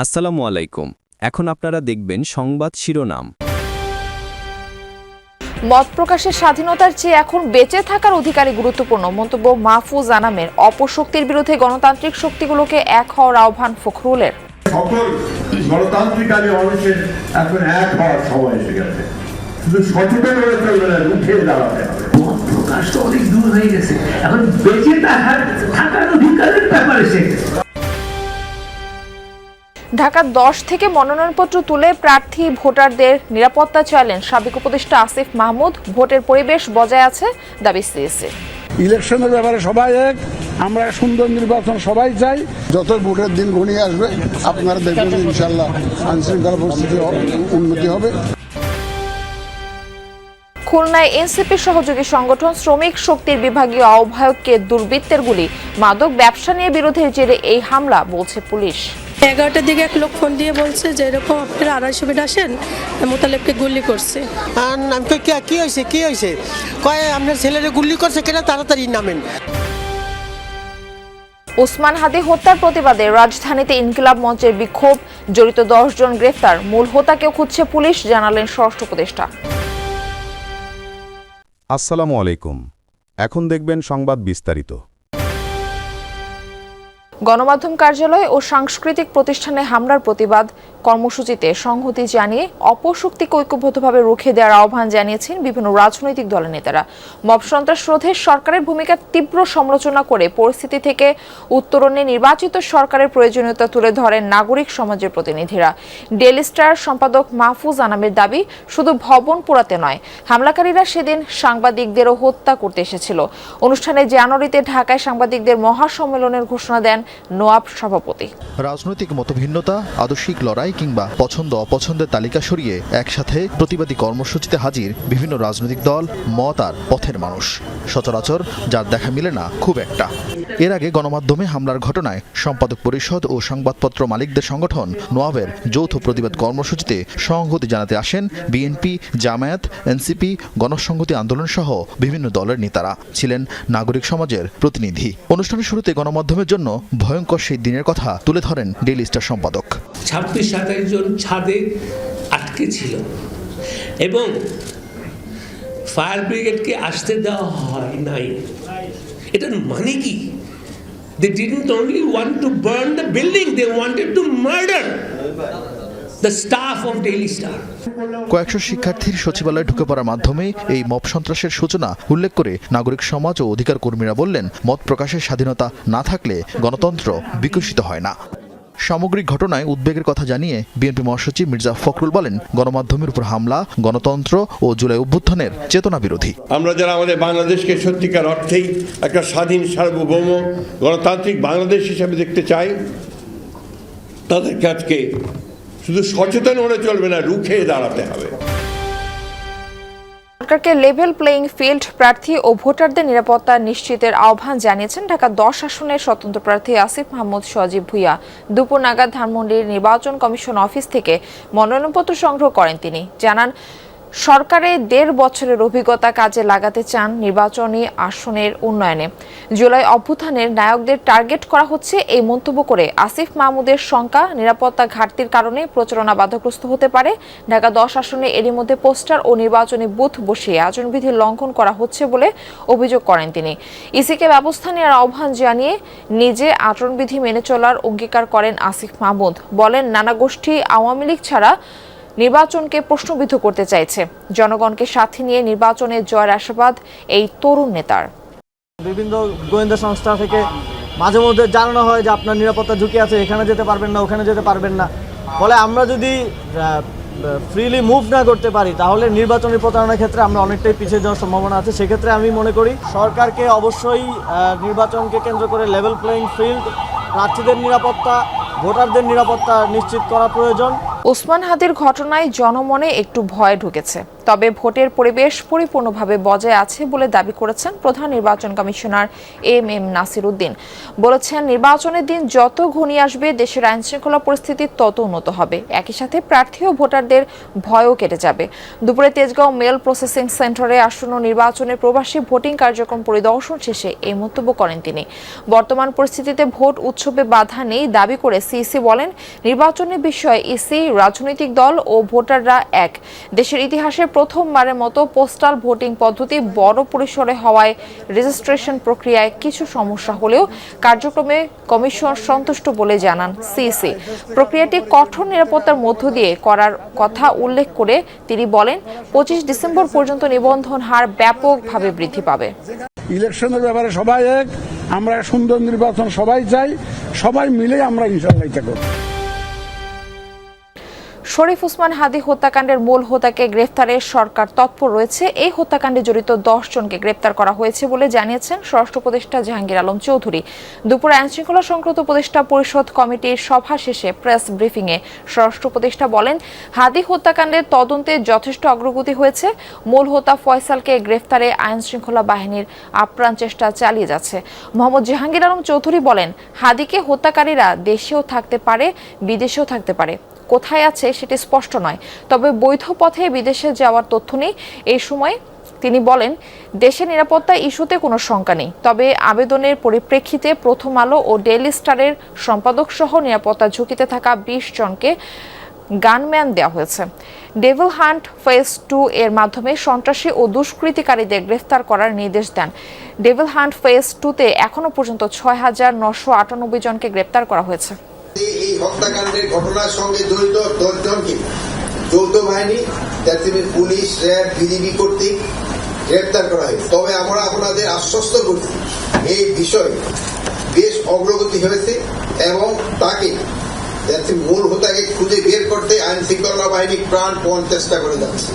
আসসালামু আলাইকুম। এখন আপনারা দেখবেন সংবাদ শিরোনাম। মত প্রকাশের স্বাধীনতার চেয়ে এখন বেঁচে থাকার অধিকারই গুরুত্বপূর্ণ মন্তব্য মাহফুজ আনামের। অপশক্তির বিরুদ্ধে গণতান্ত্রিক শক্তিগুলোকে এক হওয়ার আহ্বান ফখরুলের। সকল গণতান্ত্রিকারী মানুষের এখন এক হওয়ার সময় এসে গেছে, শুধু সচেতন হয়ে চলবে না, উঠে দাঁড়াতে হবে। মত প্রকাশ তো অনেক দূর হয়ে গেছে, এখন বেঁচে থাকার অধিকারের ব্যাপার এসে গেছে। ঢাকা 10 থেকে মনোনয়নপত্র তুলে প্রার্থী ভোটারদের নিরাপত্তা চাইলেন সাবেক উপদেষ্টা আসিফ মাহমুদ। ভোটের পরিবেশ বজায় আছে দাবি সিএসি। ইলেকশনের ব্যাপারে সবাই এক, আমরা সুন্দর নির্বাচন সবাই চাই। যত ভোটের দিন ঘনিয়ে আসবে আপনারা দেখবেন ইনশাল্লাহ আইন শৃঙ্খলা পরিস্থিতির উন্নতি হবে। খুলনায় এনসিপি সহযোগী সংগঠন শ্রমিক শক্তির বিভাগীয় আহ্বায়ককে দুর্বৃত্তের গুলি। মাদক ব্যবসা নিয়ে বিরোধের জেরে এই হামলা বলছে পুলিশ। 11টার দিকে এক লোক ফোন দিয়ে বলছে যে এরকম আপনারা 250 মিনিট আসেন, মোতালেবকে গুলি করছে। আমি কি হয়েছে কয় আপনার ছেলেরে গুলি করছে কেন, তাড়াতাড়ি নামেন। ওসমান হাদি হত্যার প্রতিবাদে রাজধানীতে ইনকিলাব মঞ্চের বিক্ষোভ, জড়িত 10 জন গ্রেফতার। মূল হোতাকেও খুঁজছে পুলিশ, জানালেন স্বরাষ্ট্র উপদেষ্টা। আসসালামু আলাইকুম। এখন দেখবেন সংবাদ বিস্তারিত। গণমাধ্যম কার্যালয় ও সাংস্কৃতিক প্রতিষ্ঠানে হামলার প্রতিবাদ কর্মসূচিতে সংহতি জানিয়ে অপশক্তিকে ঐক্যবদ্ধভাবে রুখে দেওয়ার আহ্বান জানিয়েছেন বিভিন্ন রাজনৈতিক দলের নেতারা। মব সন্ত্রাস রোধে সরকারের ভূমিকার তীব্র সমালোচনা করে পরিস্থিতি থেকে উত্তরণে নির্বাচিত সরকারের প্রয়োজনীয়তা তুলে ধরেন নাগরিক সমাজের প্রতিনিধিরা। ডেইলি স্টার সম্পাদক মাহফুজ আনামের দাবি, শুধু ভবন পোড়াতে নয়, হামলাকারীরা সেদিন সাংবাদিকদেরও হত্যা করতে এসেছিল। অনুষ্ঠানে জানুয়ারিতে ঢাকায় সাংবাদিকদের মহাসম্মেলনের ঘোষণা দেন নোয়াব সভাপতি। রাজনৈতিক মতভিন্নতা, আদর্শিক লড়াই কিংবা পছন্দ অপছন্দের তালিকা সরিয়ে একসাথে প্রতিবাদী কর্মসূচিতে হাজির বিভিন্ন রাজনৈতিক দল, মত আর পথের মানুষ। সচরাচর যার দেখা মিলে না খুব একটা। এর আগে গণমাধ্যমে হামলার ঘটনায় সম্পাদক পরিষদ ও সংবাদপত্র মালিকদের সংগঠন নোয়াবের যৌথ প্রতিবাদ কর্মসূচিতে সংহতি জানাতে আসেন বিএনপি, জামায়াত, এনসিপি, গণসংহতি আন্দোলন সহ বিভিন্ন দলের নেতারা। ছিলেন নাগরিক সমাজের প্রতিনিধি। অনুষ্ঠানের শুরুতে গণমাধ্যমের জন্য ভয়ঙ্কর সেই দিনের কথা তুলে ধরেন ডেইলি স্টার সম্পাদক। 26-27 জন ছাদে আটকে ছিল এবং ফায়ার ব্রিগেডকে আসতে দেওয়া হয় নাই। এটার মানে কি? They didn't only want to burn the building, they wanted to murder the staff of Daily Star. কয়েকশো শিক্ষার্থীর সচিবালয়ে ঢুকে পড়ার মাধ্যমে এই মব সন্ত্রাসের সূচনা উল্লেখ করে নাগরিক সমাজ ও অধিকার কর্মীরা বললেন, মত প্রকাশের স্বাধীনতা না থাকলে গণতন্ত্র বিকশিত হয় না। সামগ্রিক ঘটনায় উদ্বেগের কথা জানিয়ে বিএনপি মহাসচিব মির্জা ফখরুল বলেন, গণমাধ্যমের উপর হামলা গণতন্ত্র ও জুলাই অভ্যুত্থানের চেতনা বিরোধী। আমরা যারা আমাদের বাংলাদেশকে সত্যিকার অর্থেই একটা স্বাধীন, সার্বভৌম, গণতান্ত্রিক বাংলাদেশ হিসেবে দেখতে চাই, তাদেরকে আজকে শুধু সচেতন হলে চলবে না, রুখে দাঁড়াতে হবে। সরকারকে লেভেল প্লেইং ফিল্ড, প্রার্থী ও ভোটারদের নিরাপত্তা নিশ্চিতের আহ্বান জানিয়েছেন ঢাকা 10 আসনের স্বতন্ত্র প্রার্থী আসিফ মাহমুদ সজীব ভুইয়া। দুপুর নাগাদ ধানমন্ডির নির্বাচন কমিশন অফিস থেকে মনোনয়নপত্র সংগ্রহ করেন তিনি। জানান, সরকারের 1.5 বছরের অভিজ্ঞতা কাজে লাগাতে চান নির্বাচনী আসনের উন্নয়নে। জুলাই অভ্যুত্থানের নায়কদের টার্গেট করা হচ্ছে এই মন্তব্য করে আসিফ মাহমুদের শঙ্কা, নিরাপত্তা ঘাটতির কারণে প্রচারণা বাধাগ্রস্ত হতে পারে। ঢাকা 10 আসনে এরই মধ্যে পোস্টার ও নির্বাচনী বুথ বসিয়ে আচরণবিধি লঙ্ঘন করা হচ্ছে বলে অভিযোগ করেন তিনি। ইসিকে ব্যবস্থা নেওয়ার আহ্বান জানিয়ে নিজে আচরণবিধি মেনে চলার অঙ্গীকার করেন আসিফ মাহমুদ। বলেন, নানা গোষ্ঠী আওয়ামী লীগ ছাড়া নির্বাচনকে প্রশ্নবিদ্ধ করতে চাইছে। জনগণকে সাথে নিয়ে নির্বাচনে জয়ের আশাবাদ এই তরুণ নেতার। বিভিন্ন গোয়েন্দা সংস্থা থেকে মাঝে মধ্যে জানানো হয় যে আপনার নিরাপত্তা ঝুঁকি আছে, এখানে যেতে পারবেন না, ওখানে যেতে পারবেন না। ফলে আমরা যদি ফ্রিলি মুভ না করতে পারি তাহলে নির্বাচনী প্রচারণার ক্ষেত্রে আমরা অনেকটাই পিছিয়ে যাওয়ার সম্ভাবনা আছে। সেক্ষেত্রে আমি মনে করি সরকারকে অবশ্যই নির্বাচনকে কেন্দ্র করে লেভেল প্লেইং ফিল্ড, প্রার্থীদের নিরাপত্তা, ভোটারদের নিরাপত্তা নিশ্চিত করা প্রয়োজন। ওসমান হাদির ঘটনায় জনমনে একটু ভয় ঢুকেছে, তবে ভোটের পরিবেশ পরিপূর্ণভাবে বজায় আছে বলে দাবি করেছেন প্রধান নির্বাচন কমিশনার এম নাসির উদ্দিন। বলেছেন, নির্বাচনের দিন যত ঘনিয়ে আসবে দেশের আইনশৃঙ্খলা পরিস্থিতি তত উন্নত হবে, একই সাথে প্রার্থী ও ভোটারদের ভয়ও কেটে যাবে। দুপুরে তেজগাঁও মেল প্রসেসিং সেন্টারে আসন্ন নির্বাচনের প্রবাসী ভোটিং কার্যক্রম পরিদর্শন শেষে এই মন্তব্য করেন তিনি। বর্তমান পরিস্থিতিতে ভোট উৎসবে বাধা নেই দাবি করে সিইসি বলেন, নির্বাচনের বিষয়ে ইসি, রাজনৈতিক দল ও ভোটাররা এক। দেশের ইতিহাসে প্রথমবারের মতো পোস্টাল ভোটিং পদ্ধতি বড় পরিসরে হওয়ায় রেজিস্ট্রেশন প্রক্রিয়ায় কিছু সমস্যা হলেও কার্যক্রমে কমিশন সন্তুষ্ট বলে জানান সিইসি। প্রক্রিয়াটি কঠোর নিরাপত্তার মধ্য দিয়ে করার কথা উল্লেখ করে তিনি বলেন, 25 ডিসেম্বর পর্যন্ত নিবন্ধন হার ব্যাপকভাবে বৃদ্ধি পাবে। ইলেকশনের ব্যাপারে সবাই এক, আমরা সুন্দর নির্বাচন সবাই চাই, সবাই মিলে আমরা ইনশাআল্লাহ এটা করব। শরীফ ওসমান হাদি হত্যাকাণ্ডের মূল হোতাকে গ্রেফতারে সরকার তৎপর রয়েছে। এই হত্যাকাণ্ডে জড়িত 10 জনকে গ্রেফতার করা হয়েছে বলে জানিয়েছেন স্বরাষ্ট্র উপদেষ্টা জাহাঙ্গীর আলম চৌধুরী। দুপুরে আইনশৃঙ্খলা সংক্রান্ত উপদেষ্টা পরিষদ কমিটির সভা শেষে প্রেস ব্রিফিংয়ে স্বরাষ্ট্র উপদেষ্টা বলেন, হাদি হত্যাকাণ্ডের তদন্তে যথেষ্ট অগ্রগতি হয়েছে। মূল হোতা ফয়সালকে গ্রেফতারে আইনশৃঙ্খলা বাহিনীর আপ্রাণ চেষ্টা চালিয়ে যাচ্ছে। মোহাম্মদ জাহাঙ্গীর আলম চৌধুরী বলেন, হাদিকে হত্যাকারীরা দেশেও থাকতে পারে, বিদেশেও থাকতে পারে। কোথায় আছে সেটি স্পষ্ট নয়, তবে বৈধ পথে বিদেশে যাওয়ার তথ্য নেই। এই সময় তিনি বলেন, দেশের নিরাপত্তা ইস্যুতে কোনো শঙ্কা নেই, তবে আবেদনের পরিপ্রেক্ষিতে প্রথম আলো ও ডেইলি স্টারের সম্পাদক সহ নিরাপত্তা ঝুঁকিতে থাকা 20 জনকে গানম্যান দেওয়া হয়েছে। ডেভিল হান্ট ফেজ 2 এর মাধ্যমে সন্ত্রাসী ও দুষ্কৃতিকারীদের গ্রেফতার করার নির্দেশ দেন। ডেভিল হান্ট ফেজ 2-তে এখনো পর্যন্ত 6,998 জনকে গ্রেফতার করা হয়েছে। এই হত্যাকাণ্ডের ঘটনার সঙ্গে জড়িত 10 জনকে যৌথ বাহিনী, পুলিশ, র্যাব, বিজিবি কর্তৃক গ্রেপ্তার করা হয়েছে। তবে আমরা আপনাদের আশ্বস্ত করছি, এই বিষয়ে বেশ অগ্রগতি হয়েছে এবং তাকে মূল হোতাকে খুঁজে বের করতে আইন শৃঙ্খলা বাহিনী প্রাণপণ চেষ্টা করে যাচ্ছে।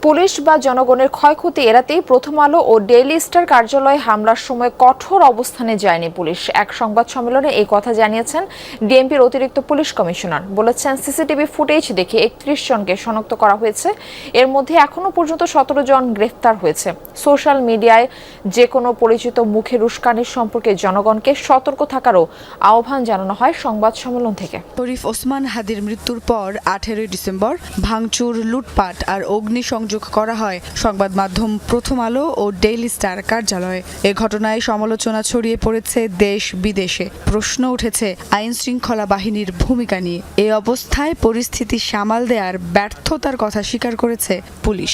পুলিশ বা জনগণের ক্ষয়ক্ষতি এড়াতেই প্রথম আলো ও ডেইলি স্টার কার্যালয়ে হামলার সময় কঠোর অবস্থানে যায়নি পুলিশ। এক সংবাদ সম্মেলনে এই কথা জানিয়েছেন ডিএমপির অতিরিক্ত পুলিশ কমিশনার। বলেছেন, সিসিটিভি ফুটেজ দেখে 31 জনকে শনাক্ত করা হয়েছে। এর মধ্যে এখনো পর্যন্ত 17 জন গ্রেফতার হয়েছে। সোশ্যাল মিডিয়ায় যে কোনো পরিচিত মুখের উস্কানির সম্পর্কে জনগণকে সতর্ক থাকারও আহ্বান জানানো হয় সংবাদ সম্মেলন থেকে। শরীফ ওসমান হাদির মৃত্যুর পর 18 ডিসেম্বর ভাঙচুর, লুটপাট আর অগ্নিসংযোগ করা হয় সংবাদ মাধ্যম প্রথম আলো ও ডেইলি স্টার কার্যালয়ে। এ ঘটনায় সমালোচনা ছড়িয়ে পড়েছে দেশ বিদেশে। প্রশ্ন উঠেছে আইন শৃঙ্খলা বাহিনীর ভূমিকা নিয়ে। এই অবস্থায় পরিস্থিতি সামাল দেওয়ার ব্যর্থতার কথা স্বীকার করেছে পুলিশ।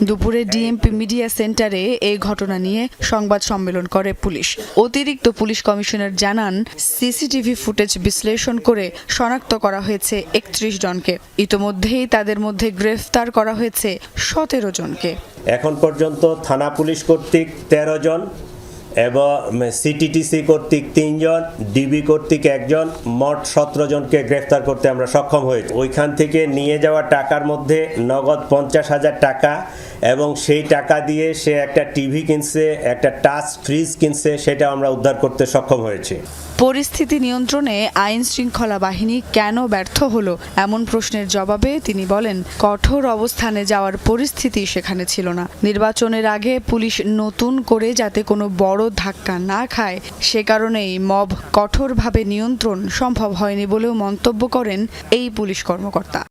দুপুরে ডিএমপি মিডিয়া সেন্টারে এই ঘটনা নিয়ে সংবাদ সম্মেলন করে পুলিশ। অতিরিক্ত পুলিশ কমিশনার জানান, সিসিটিভি ফুটেজ বিশ্লেষণ করে শনাক্ত করা হয়েছে 31 জনকে। ইতোমধ্যেই তাদের মধ্যে গ্রেফতার করা হয়েছে 17 জনকে। এখন পর্যন্ত থানা পুলিশ কর্তৃক 13 জন এবং সিটিটিসি কর্তৃক 3 জন, ডিবি কর্তৃক 1 জন, মোট 17 জনকে গ্রেফতার করতে আমরা সক্ষম হয়েছি। ওইখান থেকে নিয়ে যাওয়া টাকার মধ্যে নগদ 50,000 টাকা এবং সেই টাকা দিয়ে সে একটা টিভি কিনছে, একটা টাচ ফ্রিজ কিনছে, সেটা আমরা উদ্ধার করতে সক্ষম হয়েছি। পরিস্থিতি নিয়ন্ত্রণে আইন শৃঙ্খলা বাহিনী কেন ব্যর্থ হলো এমন প্রশ্নের জবাবে তিনি বলেন, কঠোর অবস্থানে যাওয়ার পরিস্থিতি সেখানে ছিল না। নির্বাচনের আগে পুলিশ নতুন করে যাতে কোনো বড় ধাক্কা না খায় সে কারণেই মব কঠোরভাবে নিয়ন্ত্রণ সম্ভব হয়নি বলেও মন্তব্য করেন এই পুলিশ কর্মকর্তা।